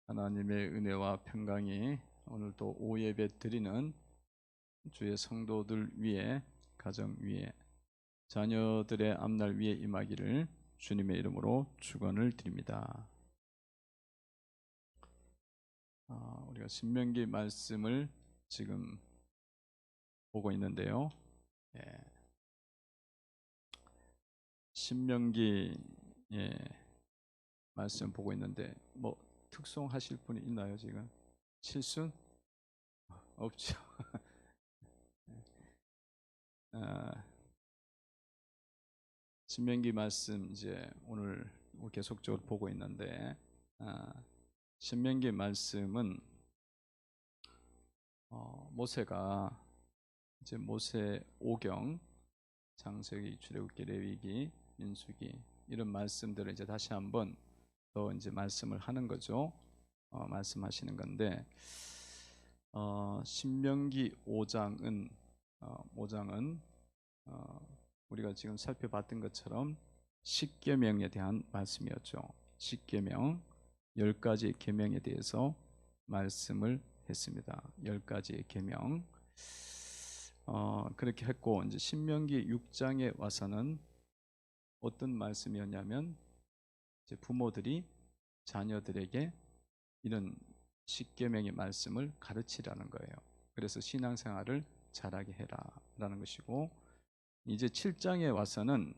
하나님의 은혜와 평강이 오늘도 오예배 드리는 주의 성도들 위에, 가정 위에, 자녀들의 앞날 위에 임하기를 주님의 이름으로 축원을 드립니다. 우리가 신명기 말씀을 지금 보고 있는데요. 신명기 말씀 보고 있는데 뭐 특송하실 분이 있나요? 지금 칠순? 없죠. 신명기 말씀 이제 오늘 계속적으로 보고 있는데, 신명기 말씀은 모세가 이제 모세 오경, 창세기, 출애굽기, 레위기, 민수기 이런 말씀들을 이제 다시 한번 더 이제 말씀을 하는 거죠. 말씀하시는 건데, 신명기 5장은 우리가 지금 살펴봤던 것처럼 십계명에 대한 말씀이었죠. 십계명 10가지 계명에 대해서 말씀을 했습니다. 10가지의 계명. 그렇게 했고, 이제 신명기 6장에 와서는 어떤 말씀이었냐면, 이제 부모들이 자녀들에게 이런 십계명의 말씀을 가르치라는 거예요. 그래서 신앙생활을 잘하게 해라라는 것이고, 이제 7장에 와서는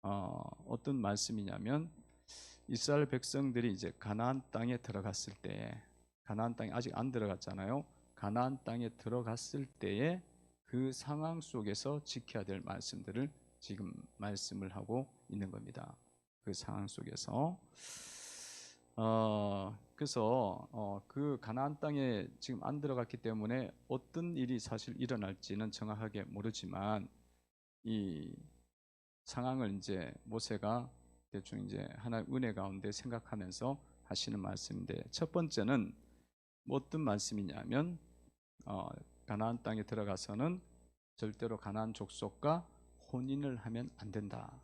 어떤 말씀이냐면, 이스라엘 백성들이 이제 가나안 땅에 들어갔을 때, 가나안 땅에 아직 안 들어갔잖아요. 가나안 땅에 들어갔을 때에 그 상황 속에서 지켜야 될 말씀들을 지금 말씀을 하고 있는 겁니다. 그 상황 속에서. 그래서 그 가나안 땅에 지금 안 들어갔기 때문에 어떤 일이 사실 일어날지는 정확하게 모르지만, 이 상황을 이제 모세가 대충 이제 하나의 은혜 가운데 생각하면서 하시는 말씀인데, 첫 번째는 뭐 어떤 말씀이냐면, 가나안 땅에 들어가서는 절대로 가나안 족속과 혼인을 하면 안 된다,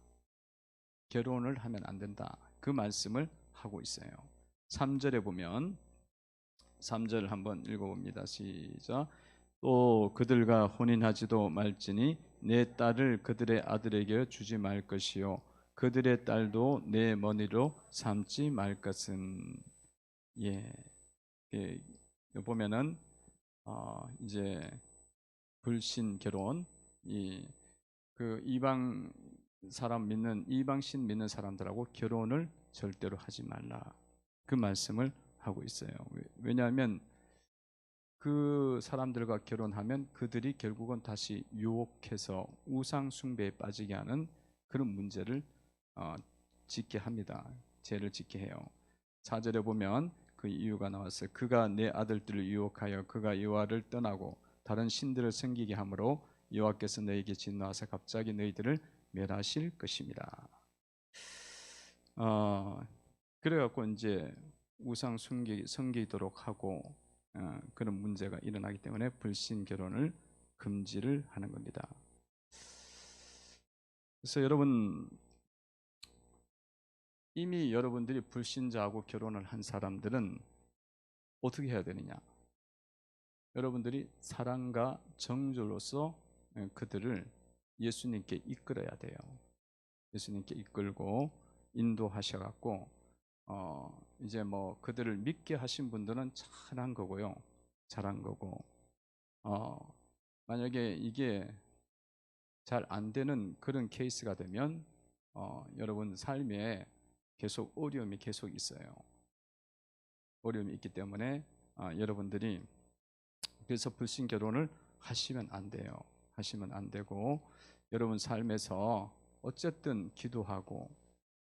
결혼을 하면 안 된다, 그 말씀을 하고 있어요. 3절에 보면, 3절 한번 읽어봅니다. 시작. 또 그들과 혼인하지도 말지니 내 딸을 그들의 아들에게 주지 말 것이요 그들의 딸도 내 머니로 삼지 말 것은. 예, 보면은 이제 불신 결혼, 그 이방 사람 믿는, 이방신 믿는 사람들하고 결혼을 절대로 하지 말라, 그 말씀을 하고 있어요. 왜냐하면 그 사람들과 결혼하면 그들이 결국은 다시 유혹해서 우상 숭배에 빠지게 하는 그런 문제를 짓게 합니다. 죄를 짓게 해요. 4절에 보면 그 이유가 나왔어요. 그가 내 아들들을 유혹하여 그가 여호와를 떠나고 다른 신들을 섬기게 하므로 여호와께서 너희에게 진노하사 갑자기 너희들을 멸하실 것입니다. 그래갖고 이제 우상 섬기도록 하고 그런 문제가 일어나기 때문에 불신 결혼을 금지를 하는 겁니다. 그래서 여러분, 이미 여러분들이 불신자하고 결혼을 한 사람들은 어떻게 해야 되느냐? 여러분들이 사랑과 정절로서 그들을 예수님께 이끌어야 돼요. 예수님께 이끌고 인도하셔갖고 이제 뭐 그들을 믿게 하신 분들은 잘한 거고요, 잘한 거고, 만약에 이게 잘 안 되는 그런 케이스가 되면 여러분 삶에 계속 어려움이 계속 있어요. 어려움이 있기 때문에 여러분들이 그래서 불신 결혼을 하시면 안 돼요. 하시면 안 되고, 여러분 삶에서 어쨌든 기도하고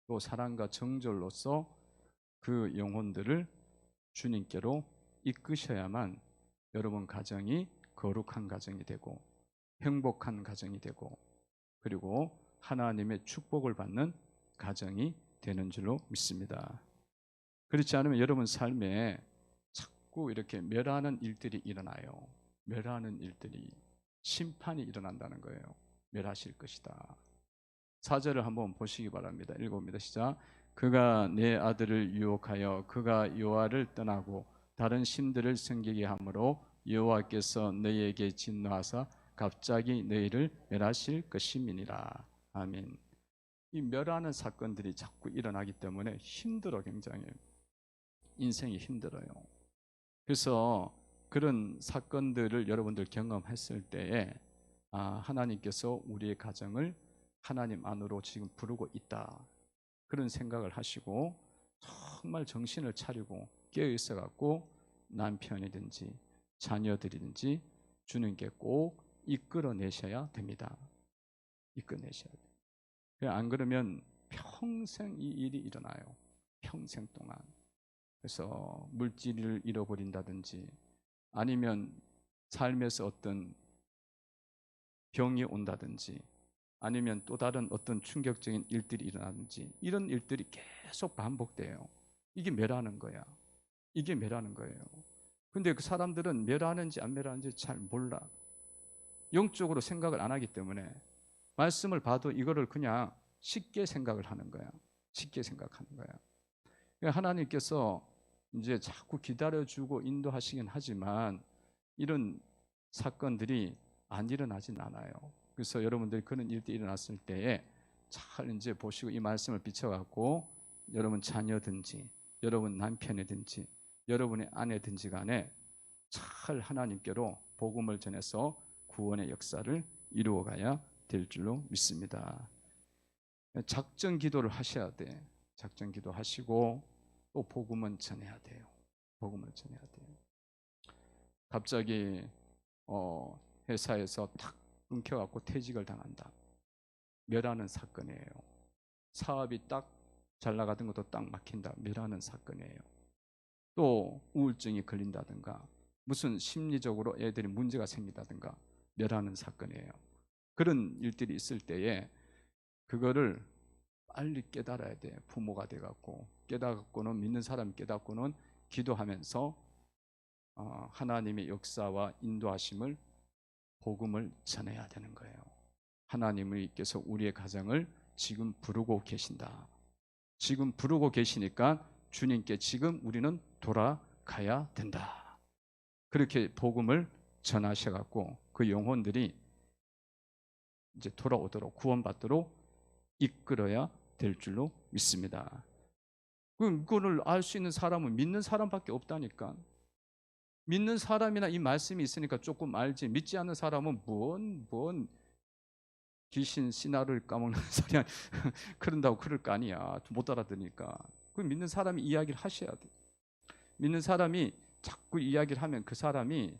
또 사랑과 정절로서 그 영혼들을 주님께로 이끄셔야만 여러분 가정이 거룩한 가정이 되고 행복한 가정이 되고, 그리고 하나님의 축복을 받는 가정이 되는 줄로 믿습니다. 그렇지 않으면 여러분 삶에 자꾸 이렇게 멸하는 일들이 일어나요. 멸하는 일들이, 심판이 일어난다는 거예요. 멸하실 것이다. 4절을 한번 보시기 바랍니다. 읽어봅니다. 시작. 그가 내 아들을 유혹하여 그가 여호와를 떠나고 다른 신들을 섬기게 하므로 여호와께서 너희에게 진노하사 갑자기 너희를 멸하실 것임이니라. 아멘. 이 멸하는 사건들이 자꾸 일어나기 때문에 힘들어. 굉장히 인생이 힘들어요. 그래서 그런 사건들을 여러분들 경험했을 때에 하나님께서 우리의 가정을 하나님 안으로 지금 부르고 있다, 그런 생각을 하시고 정말 정신을 차리고 깨어 있어 갖고 남편이든지 자녀들이든지 주님께 꼭 이끌어내셔야 됩니다. 이끌어내셔야 돼요. 안 그러면 평생 이 일이 일어나요. 평생 동안. 그래서 물질을 잃어버린다든지 아니면 삶에서 어떤 병이 온다든지 아니면 또 다른 어떤 충격적인 일들이 일어나든지 이런 일들이 계속 반복돼요. 이게 멸하는 거야. 이게 멸하는 거예요. 근데 그 사람들은 멸하는지 안 멸하는지 잘 몰라. 영적으로 생각을 안 하기 때문에 말씀을 봐도 이거를 그냥 쉽게 생각을 하는 거야. 쉽게 생각하는 거야. 그러니까 하나님께서 이제 자꾸 기다려주고 인도하시긴 하지만 이런 사건들이 안 일어나진 않아요. 그래서 여러분들이 그런 일들이 일어났을 때에 잘 이제 보시고 이 말씀을 비춰갖고 여러분 자녀든지 여러분 남편이든지 여러분의 아내든지 간에 잘 하나님께로 복음을 전해서 구원의 역사를 이루어가야 될 줄로 믿습니다. 작전 기도를 하셔야 돼. 작전 기도 하시고 또 복음은 전해야 돼요. 복음을 전해야 돼요. 갑자기 회사에서 탁 끊겨갖고 퇴직을 당한다. 멸하는 사건이에요. 사업이 딱 잘 나가던 것도 딱 막힌다. 멸하는 사건이에요. 또 우울증이 걸린다든가 무슨 심리적으로 애들이 문제가 생기다든가 멸하는 사건이에요. 그런 일들이 있을 때에 그거를 빨리 깨달아야 돼. 부모가 돼갖고 깨닫고는 믿는 사람이 깨닫고는 기도하면서 하나님의 역사와 인도하심을 복음을 전해야 되는 거예요. 하나님께서 우리의 가정을 지금 부르고 계신다. 지금 부르고 계시니까 주님께 지금 우리는 돌아가야 된다. 그렇게 복음을 전하셔갖고 그 영혼들이 이제 돌아오도록 구원받도록 이끌어야 될 줄로 믿습니다. 그거를 알 수 있는 사람은 믿는 사람밖에 없다니까. 믿는 사람이나 이 말씀이 있으니까 조금 알지, 믿지 않는 사람은 뭔 귀신 씨나를 까먹는 소리 그런다고 그럴 거 아니야. 못 알아듣으니까. 그 믿는 사람이 이야기를 하셔야 돼. 믿는 사람이 자꾸 이야기를 하면 그 사람이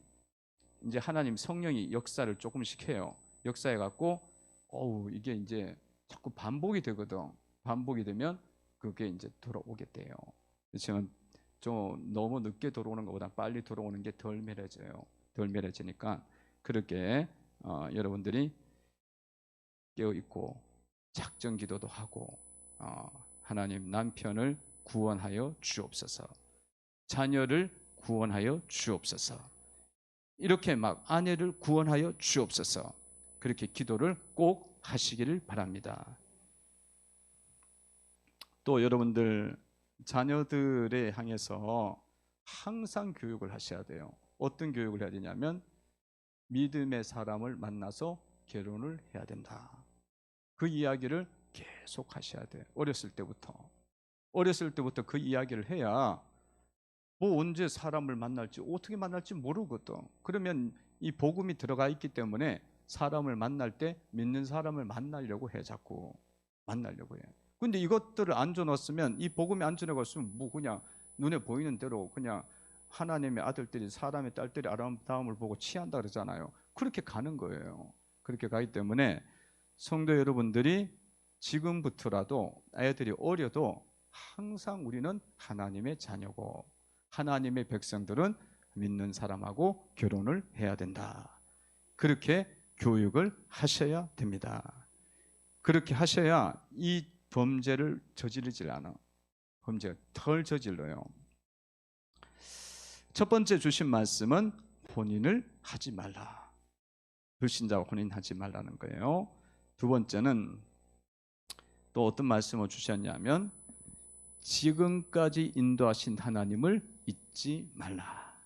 이제 하나님 성령이 역사를 조금씩 해요. 역사해 갖고 이게 이제 자꾸 반복이 되거든. 반복이 되면 그게 이제 돌아오게 돼요. 지금 좀 너무 늦게 돌아오는 것보다 빨리 돌아오는 게 덜 멸해져요. 덜 멸해지니까 그렇게 여러분들이 깨어 있고 작전 기도도 하고 하나님 남편을 구원하여 주옵소서, 자녀를 구원하여 주옵소서, 이렇게 막 아내를 구원하여 주옵소서, 그렇게 기도를 꼭 하시기를 바랍니다. 또 여러분들 자녀들에 향해서 항상 교육을 하셔야 돼요. 어떤 교육을 해야 되냐면 믿음의 사람을 만나서 결혼을 해야 된다. 그 이야기를 계속 하셔야 돼요. 어렸을 때부터 그 이야기를 해야 뭐 언제 사람을 만날지 어떻게 만날지 모르거든. 그러면 이 복음이 들어가 있기 때문에 사람을 만날 때 믿는 사람을 만나려고 해. 자꾸 만나려고 해. 근데 이것들을 안 줘놨으면, 이 복음이 안 줘놨으면 뭐 그냥 눈에 보이는 대로 그냥 하나님의 아들들이 사람의 딸들이 아름다움을 보고 취한다 그러잖아요. 그렇게 가는 거예요. 그렇게 가기 때문에 성도 여러분들이 지금부터라도 애들이 어려도 항상 우리는 하나님의 자녀고 하나님의 백성들은 믿는 사람하고 결혼을 해야 된다. 그렇게 교육을 하셔야 됩니다. 그렇게 하셔야 이 범죄를 저지르질 않아. 범죄가 덜 저질러요. 첫 번째 주신 말씀은 혼인을 하지 말라. 불신자와 혼인하지 말라는 거예요. 두 번째는 또 어떤 말씀을 주셨냐면 지금까지 인도하신 하나님을 잊지 말라.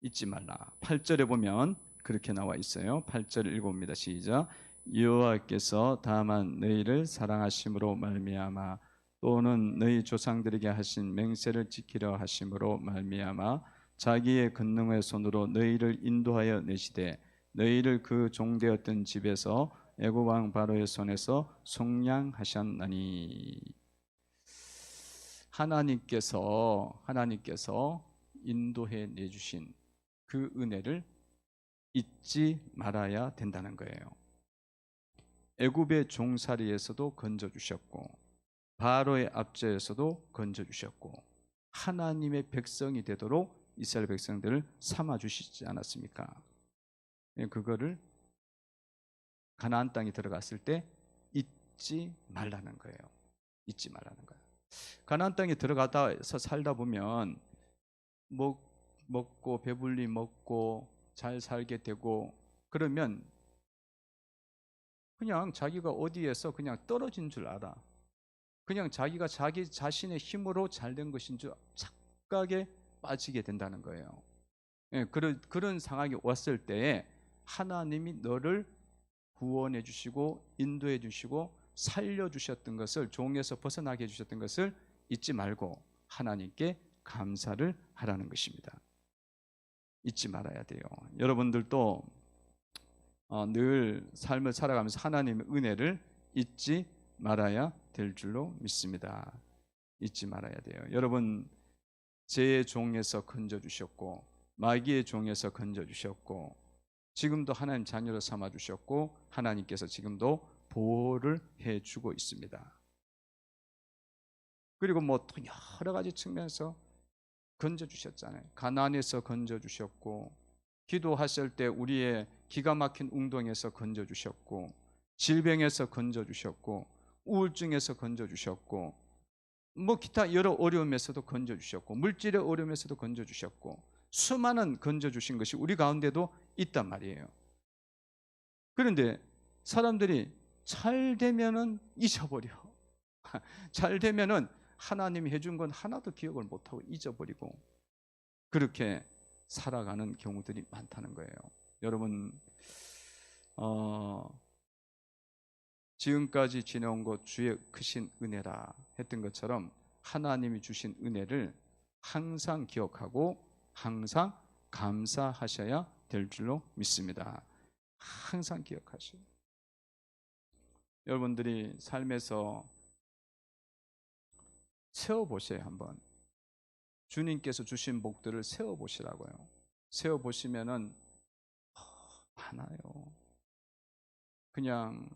잊지 말라. 8절에 보면 그렇게 나와 있어요. 8절 읽어봅니다. 시작. 여호와께서 다만 너희를 사랑하심으로 말미암아 또는 너희 조상들에게 하신 맹세를 지키려 하심으로 말미암아 자기의 권능의 손으로 너희를 인도하여 내시되 너희를 그 종되었던 집에서 애굽 왕 바로의 손에서 속량하셨나니. 하나님께서 인도해 내주신 그 은혜를 잊지 말아야 된다는 거예요. 애굽의 종살이에서도 건져주셨고 바로의 압제에서도 건져주셨고 하나님의 백성이 되도록 이스라엘 백성들을 삼아주시지 않았습니까? 그거를 가나안 땅에 들어갔을 때 잊지 말라는 거예요. 잊지 말라는 거예요. 가나안 땅에 들어가서 살다 보면 먹고 배불리 먹고 잘 살게 되고 그러면 그냥 자기가 어디에서 그냥 떨어진 줄 알아. 그냥 자기가 자기 자신의 힘으로 잘된 것인 줄 착각에 빠지게 된다는 거예요. 그런 상황이 왔을 때에 하나님이 너를 구원해 주시고 인도해 주시고 살려 주셨던 것을, 종에서 벗어나게 해 주셨던 것을 잊지 말고 하나님께 감사를 하라는 것입니다. 잊지 말아야 돼요. 여러분들도 늘 삶을 살아가면서 하나님의 은혜를 잊지 말아야 될 줄로 믿습니다. 잊지 말아야 돼요. 여러분, 죄의 종에서 건져주셨고 마귀의 종에서 건져주셨고 지금도 하나님 자녀로 삼아주셨고 하나님께서 지금도 보호를 해주고 있습니다. 그리고 뭐 또 여러 가지 측면에서 건져주셨잖아요. 가나안에서 건져주셨고 기도하실 때 우리의 기가 막힌 운동에서 건져주셨고 질병에서 건져주셨고 우울증에서 건져주셨고 뭐 기타 여러 어려움에서도 건져주셨고 물질의 어려움에서도 건져주셨고 수많은 건져주신 것이 우리 가운데도 있단 말이에요. 그런데 사람들이 잘 되면은 잊어버려. 잘 되면은 하나님이 해준 건 하나도 기억을 못하고 잊어버리고 그렇게 살아가는 경우들이 많다는 거예요. 여러분, 지금까지 지내온 것 주의 크신 은혜라 했던 것처럼 하나님이 주신 은혜를 항상 기억하고 항상 감사하셔야 될 줄로 믿습니다. 항상 기억하시고 여러분들이 삶에서 세워보세요. 한번 주님께서 주신 복들을 세워보시라고요. 세워보시면은 많아요. 그냥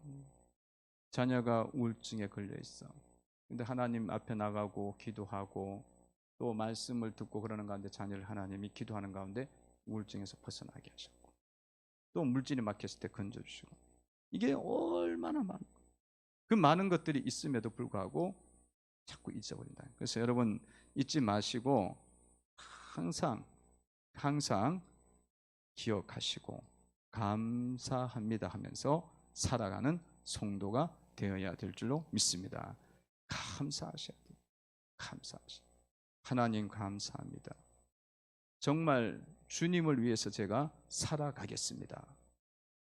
자녀가 우울증에 걸려 있어. 근데 하나님 앞에 나가고 기도하고 또 말씀을 듣고 그러는 가운데 자녀를 하나님이 기도하는 가운데 우울증에서 벗어나게 하셨고 또 물질이 막혔을 때 건져주시고 이게 얼마나 많은 그 많은 것들이 있음에도 불구하고 자꾸 잊어버린다. 그래서 여러분 잊지 마시고 항상 기억하시고 감사합니다 하면서 살아가는 성도가 되어야 될 줄로 믿습니다. 감사하셔야 돼요. 감사하셔야 돼요. 하나님 감사합니다. 정말 주님을 위해서 제가 살아가겠습니다.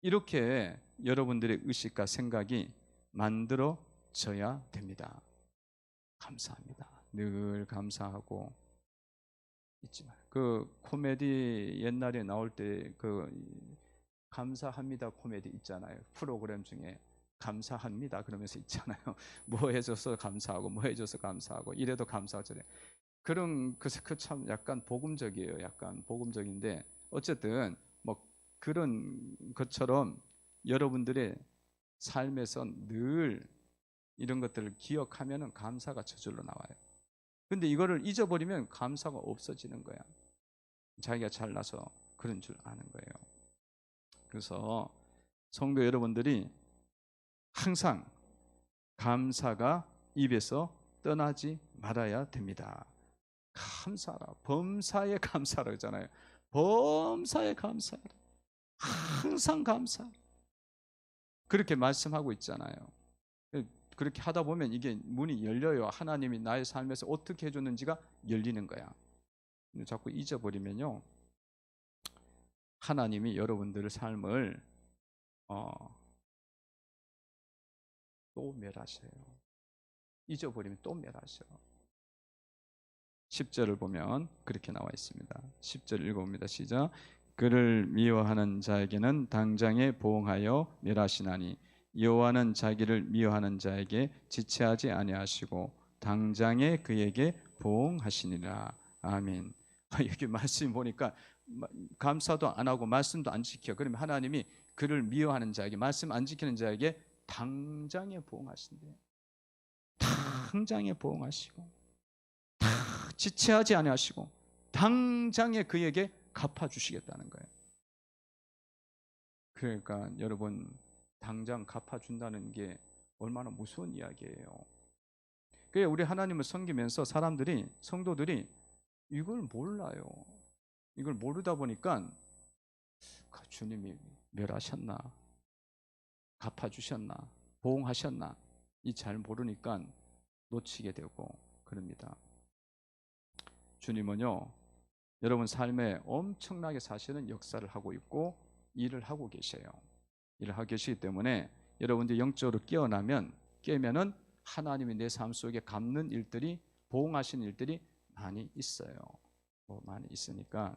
이렇게 여러분들의 의식과 생각이 만들어져야 됩니다. 감사합니다. 늘 감사하고 잊지 마요. 그 코미디 옛날에 나올 때 그 감사합니다 코미디 있잖아요. 프로그램 중에 감사합니다 그러면서 있잖아요. 뭐 해줘서 감사하고 뭐 해줘서 감사하고 이래도 감사하잖아요. 그런 그 참 약간 복음적이에요. 약간 복음적인데 어쨌든 뭐 그런 것처럼 여러분들의 삶에서 늘 이런 것들을 기억하면은 감사가 저절로 나와요. 근데 이거를 잊어버리면 감사가 없어지는 거야. 자기가 잘나서 그런 줄 아는 거예요. 그래서 성도 여러분들이 항상 감사가 입에서 떠나지 말아야 됩니다. 감사라, 범사에 감사라 그러잖아요. 범사에 감사라. 항상 감사. 그렇게 말씀하고 있잖아요. 그렇게 하다 보면 이게 문이 열려요. 하나님이 나의 삶에서 어떻게 해줬는지가 열리는 거야. 자꾸 잊어버리면요, 하나님이 여러분들의 삶을 또 멸하셔요. 잊어버리면 또 멸하셔요. 10절을 보면 그렇게 나와 있습니다. 10절 읽어봅니다. 시작. 그를 미워하는 자에게는 당장에 보응하여 멸하시나니 여호와는 자기를 미워하는 자에게 지체하지 아니하시고 당장에 그에게 보응하시니라. 아멘. 여기 말씀 보니까 감사도 안 하고 말씀도 안 지켜. 그러면 하나님이 그를 미워하는 자에게, 말씀 안 지키는 자에게 당장에 보응하신대요. 당장에 보응하시고 지체하지 아니하시고 당장에 그에게 갚아주시겠다는 거예요. 그러니까 여러분, 당장 갚아준다는 게 얼마나 무서운 이야기예요. 그게 우리 하나님을 섬기면서 사람들이, 성도들이 이걸 몰라요. 이걸 모르다 보니까 주님이 멸하셨나, 갚아주셨나, 보응하셨나, 이 잘 모르니까 놓치게 되고 그럽니다. 주님은요, 여러분 삶에 엄청나게 사실은 역사를 하고 있고 일을 하고 계셔요. 일을 하고 계시기 때문에 여러분들이 영적으로 깨면은 하나님이 내 삶 속에 갚는 일들이, 보응하시는 일들이 많이 있어요. 많이 있으니까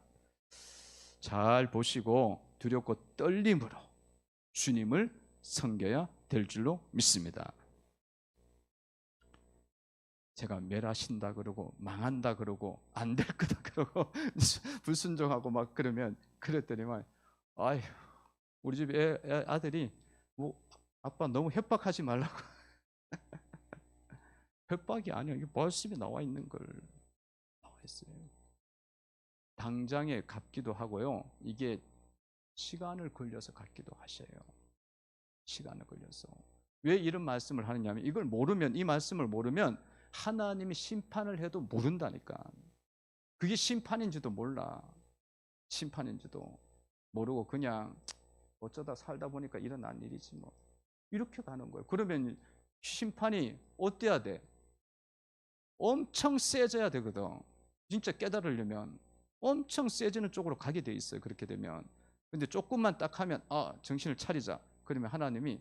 잘 보시고 두렵고 떨림으로 주님을 섬겨야 될 줄로 믿습니다. 제가 멸하신다 그러고 망한다 그러고 안 될 거다 그러고 불순종하고 막 그러면, 그랬더니만 아휴, 우리 집 아들이 뭐 아빠 너무 협박하지 말라고. 협박이 아니야. 이게 말씀에 나와 있는 걸 나와 있어요. 당장에 갚기도 하고요. 이게 시간을 걸려서 갚기도 하셔요. 시간을 걸려서. 왜 이런 말씀을 하느냐면, 이걸 모르면, 이 말씀을 모르면 하나님이 심판을 해도 모른다니까. 그게 심판인지도 몰라. 심판인지도 모르고 그냥 어쩌다 살다 보니까 일어난 일이지 뭐, 이렇게 가는 거예요. 그러면 심판이 어때야 돼? 엄청 세져야 되거든. 진짜 깨달으려면 엄청 세지는 쪽으로 가게 돼 있어요. 그렇게 되면. 근데 조금만 딱 하면 정신을 차리자. 그러면 하나님이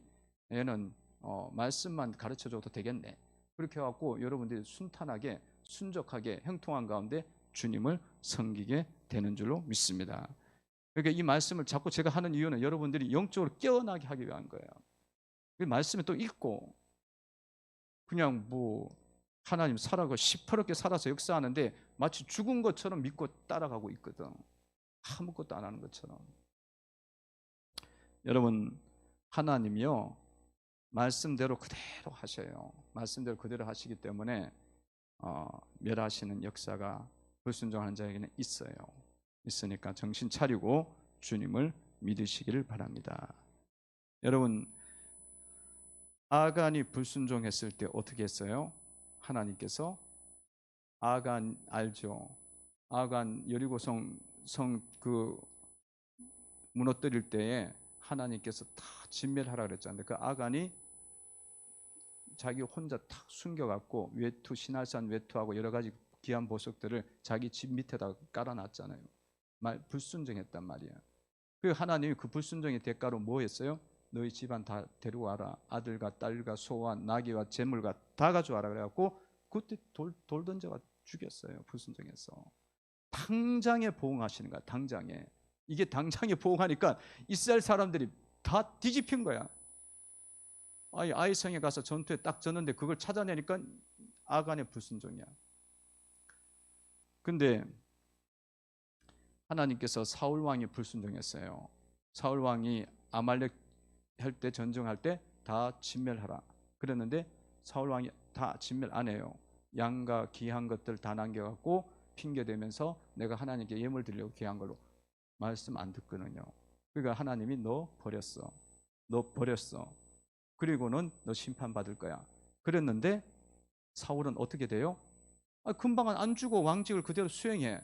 얘는 말씀만 가르쳐줘도 되겠네. 그렇게 해갖고 여러분들이 순탄하게 순적하게 형통한 가운데 주님을 섬기게 되는 줄로 믿습니다. 그러니까 이 말씀을 자꾸 제가 하는 이유는 여러분들이 영적으로 깨어나게 하기 위한 거예요. 그 말씀을 또 읽고 그냥 뭐 하나님 살아가고 시퍼렇게 살아서 역사하는데 마치 죽은 것처럼 믿고 따라가고 있거든. 아무것도 안 하는 것처럼. 여러분, 하나님이요, 말씀대로 그대로 하셔요. 말씀대로 그대로 하시기 때문에 멸하시는 역사가 불순종하는 자에게는 있어요. 있으니까 정신 차리고 주님을 믿으시기를 바랍니다. 여러분, 아간이 불순종했을 때 어떻게 했어요? 하나님께서, 아간 알죠? 아간 여리고성 그 무너뜨릴 때에 하나님께서 다 진멸하라 그랬잖아요. 그 아간이 자기 혼자 탁 숨겨갖고 외투, 신할산 외투하고 여러 가지 귀한 보석들을 자기 집 밑에다 깔아놨잖아요. 불순종했단 말이야. 그 하나님이 그 불순종의 대가로 뭐 했어요? 너희 집안 다 데려와라. 아들과 딸과 소와 나귀와 재물과 다 가져와라. 그래갖고 그때 돌 던져가 죽였어요. 불순종해서. 당장에 보응하시는 거야. 당장에. 이게 당장에 보응하니까 이스라엘 사람들이 다 뒤집힌 거야. 아이성에 가서 전투에 딱 졌는데 그걸 찾아내니까 아간의 불순종이야. 근데 하나님께서 사울 왕이 불순종했어요. 사울 왕이 아말렉 할 때, 전쟁할 때 다 진멸하라 그랬는데 사울 왕이 다 진멸 안 해요. 양과 귀한 것들 다 남겨갖고 핑계대면서 내가 하나님께 예물 드리려고 귀한 걸로 말씀 안 듣거든요. 그러니까 하나님이 너 버렸어. 그리고는 너 심판받을 거야. 그랬는데 사울은 어떻게 돼요? 금방 안 주고 왕직을 그대로 수행해.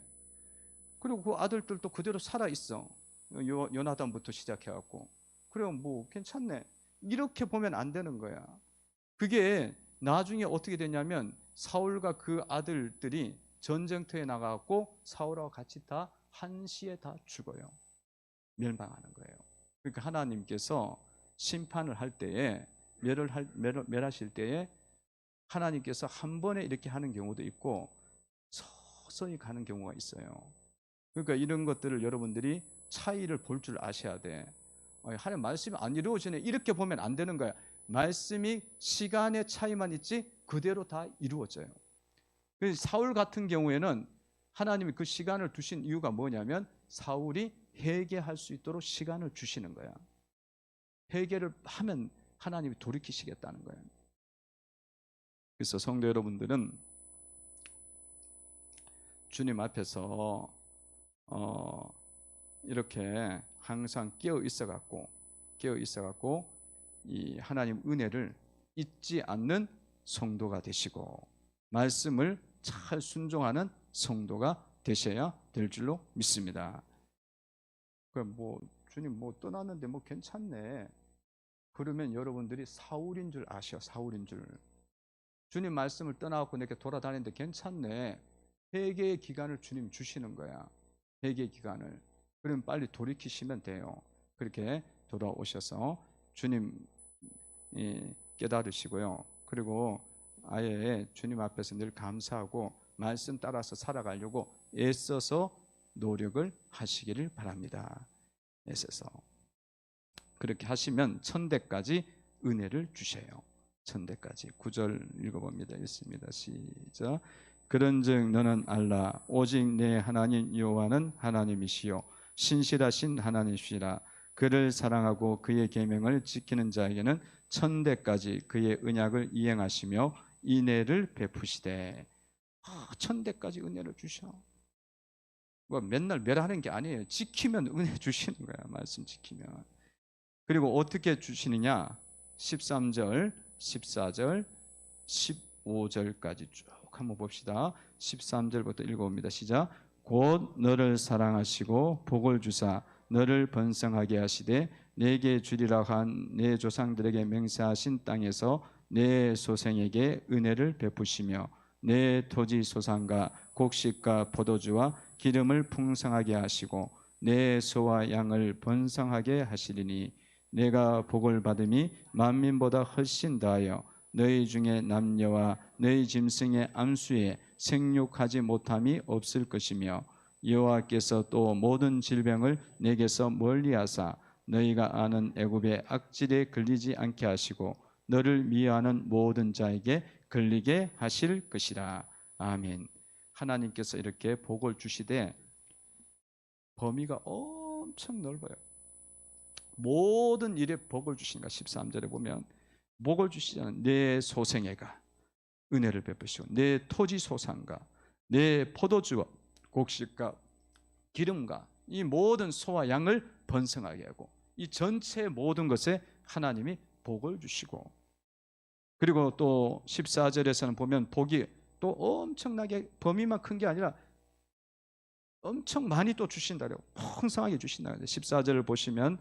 그리고 그 아들들도 그대로 살아있어. 요나단부터 시작해갖고. 그래요, 뭐 괜찮네. 이렇게 보면 안 되는 거야. 그게 나중에 어떻게 됐냐면 사울과 그 아들들이 전쟁터에 나가고 사울하고 같이 다 한시에 다 죽어요. 멸망하는 거예요. 그러니까 하나님께서 심판을 할 때에 멸하실 때에 하나님께서 한 번에 이렇게 하는 경우도 있고 서서히 가는 경우가 있어요. 그러니까 이런 것들을 여러분들이 차이를 볼 줄 아셔야 돼. 하나님 말씀이 안 이루어지네, 이렇게 보면 안 되는 거야. 말씀이 시간의 차이만 있지 그대로 다 이루어져요. 그래서 사울 같은 경우에는 하나님이 그 시간을 두신 이유가 뭐냐면 사울이 회개할 수 있도록 시간을 주시는 거야. 회개를 하면 하나님이 돌이키시겠다는 거예요. 그래서 성도 여러분들은 주님 앞에서 이렇게 항상 깨어 있어갖고 이 하나님 은혜를 잊지 않는 성도가 되시고 말씀을 잘 순종하는 성도가 되셔야 될 줄로 믿습니다. 뭐 주님 뭐 떠났는데 뭐 괜찮네, 그러면 여러분들이 사울인 줄 아셔. 사울인 줄. 주님 말씀을 떠나고 이렇게 돌아다니는데 괜찮네, 회개의 기간을 주님 주시는 거야. 회개의 기간을. 그러면 빨리 돌이키시면 돼요. 그렇게 돌아오셔서 주님 깨달으시고요. 그리고 아예 주님 앞에서 늘 감사하고 말씀 따라서 살아가려고 애써서 노력을 하시기를 바랍니다. 애써서. 그렇게 하시면 천대까지 은혜를 주셔요. 천대까지. 9절 읽어봅니다. 읽습니다. 시작. 그런즉 너는 알라 오직 내 하나님 여호와는 하나님이시요 신실하신 하나님이시라. 그를 사랑하고 그의 계명을 지키는 자에게는 천대까지 그의 언약을 이행하시며 인애를 베푸시되. 천대까지 은혜를 주셔. 뭐 맨날 멸하는 게 아니에요. 지키면 은혜 주시는 거야. 말씀 지키면. 그리고 어떻게 주시느냐? 13절, 14절, 15절까지 쭉 한번 봅시다. 13절부터 읽어봅니다. 시작. 곧 너를 사랑하시고 복을 주사 너를 번성하게 하시되 내게 주리라 한 내 조상들에게 맹세하신 땅에서 내 소생에게 은혜를 베푸시며 내 토지 소산과 곡식과 포도주와 기름을 풍성하게 하시고 내 소와 양을 번성하게 하시리니 내가 복을 받음이 만민보다 훨씬 더하여 너희 중에 남녀와 너희 짐승의 암수에 생육하지 못함이 없을 것이며 여호와께서 또 모든 질병을 내게서 멀리하사 너희가 아는 애굽의 악질에 걸리지 않게 하시고 너를 미워하는 모든 자에게 걸리게 하실 것이라. 아멘. 하나님께서 이렇게 복을 주시되 범위가 엄청 넓어요. 모든 일에 복을 주시니까 13절에 보면 복을 주시잖아요. 내 소생애가 은혜를 베푸시고 내 토지 소산과 내 포도주와 곡식과 기름과 이 모든 소와 양을 번성하게 하고 이 전체 모든 것에 하나님이 복을 주시고, 그리고 또 14절에서는 보면 복이 또 엄청나게 범위만 큰 게 아니라 엄청 많이 또 주신다고, 풍성하게 주신다고. 14절을 보시면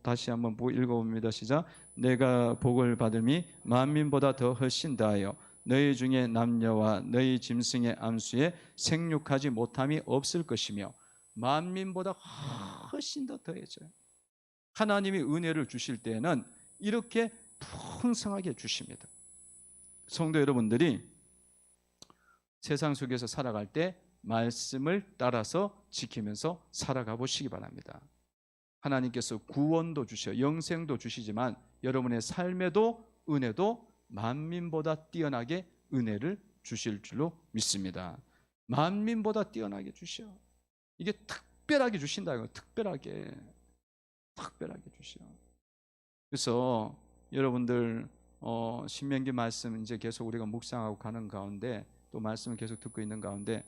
다시 한번 읽어봅니다. 시작. 내가 복을 받음이 만민보다 더 훨씬 더하여 너희 중에 남녀와 너희 짐승의 암수에 생육하지 못함이 없을 것이며 만민보다 훨씬 더 더해져요. 하나님이 은혜를 주실 때에는 이렇게 풍성하게 주십니다. 성도 여러분들이 세상 속에서 살아갈 때 말씀을 따라서 지키면서 살아가 보시기 바랍니다. 하나님께서 구원도 주셔 영생도 주시지만 여러분의 삶에도 은혜도 만민보다 뛰어나게 은혜를 주실 줄로 믿습니다. 만민보다 뛰어나게 주셔. 이게 특별하게 주신다고요. 특별하게 주셔. 그래서 여러분들 신명기 말씀 이제 계속 우리가 묵상하고 가는 가운데 또 말씀을 계속 듣고 있는 가운데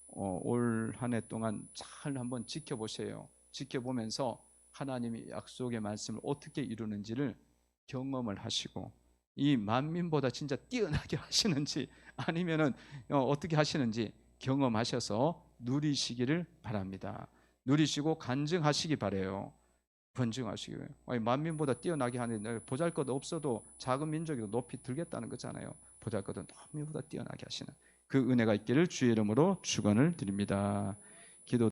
올 한 해 동안 잘 한번 지켜보세요. 지켜보면서 하나님이 약속의 말씀을 어떻게 이루는지를 경험을 하시고 이 만민보다 진짜 뛰어나게 하시는지 아니면은 어떻게 하시는지 경험하셔서 누리시기를 바랍니다. 누리시고 간증하시기 바래요. 번증하시기 위해 만민보다 뛰어나게 하는 보잘것 없어도 작은 민족이 높이 들겠다는 거잖아요. 보잘것은 만민보다 뛰어나게 하시는 그 은혜가 있기를 주의 이름으로 축원을 드립니다.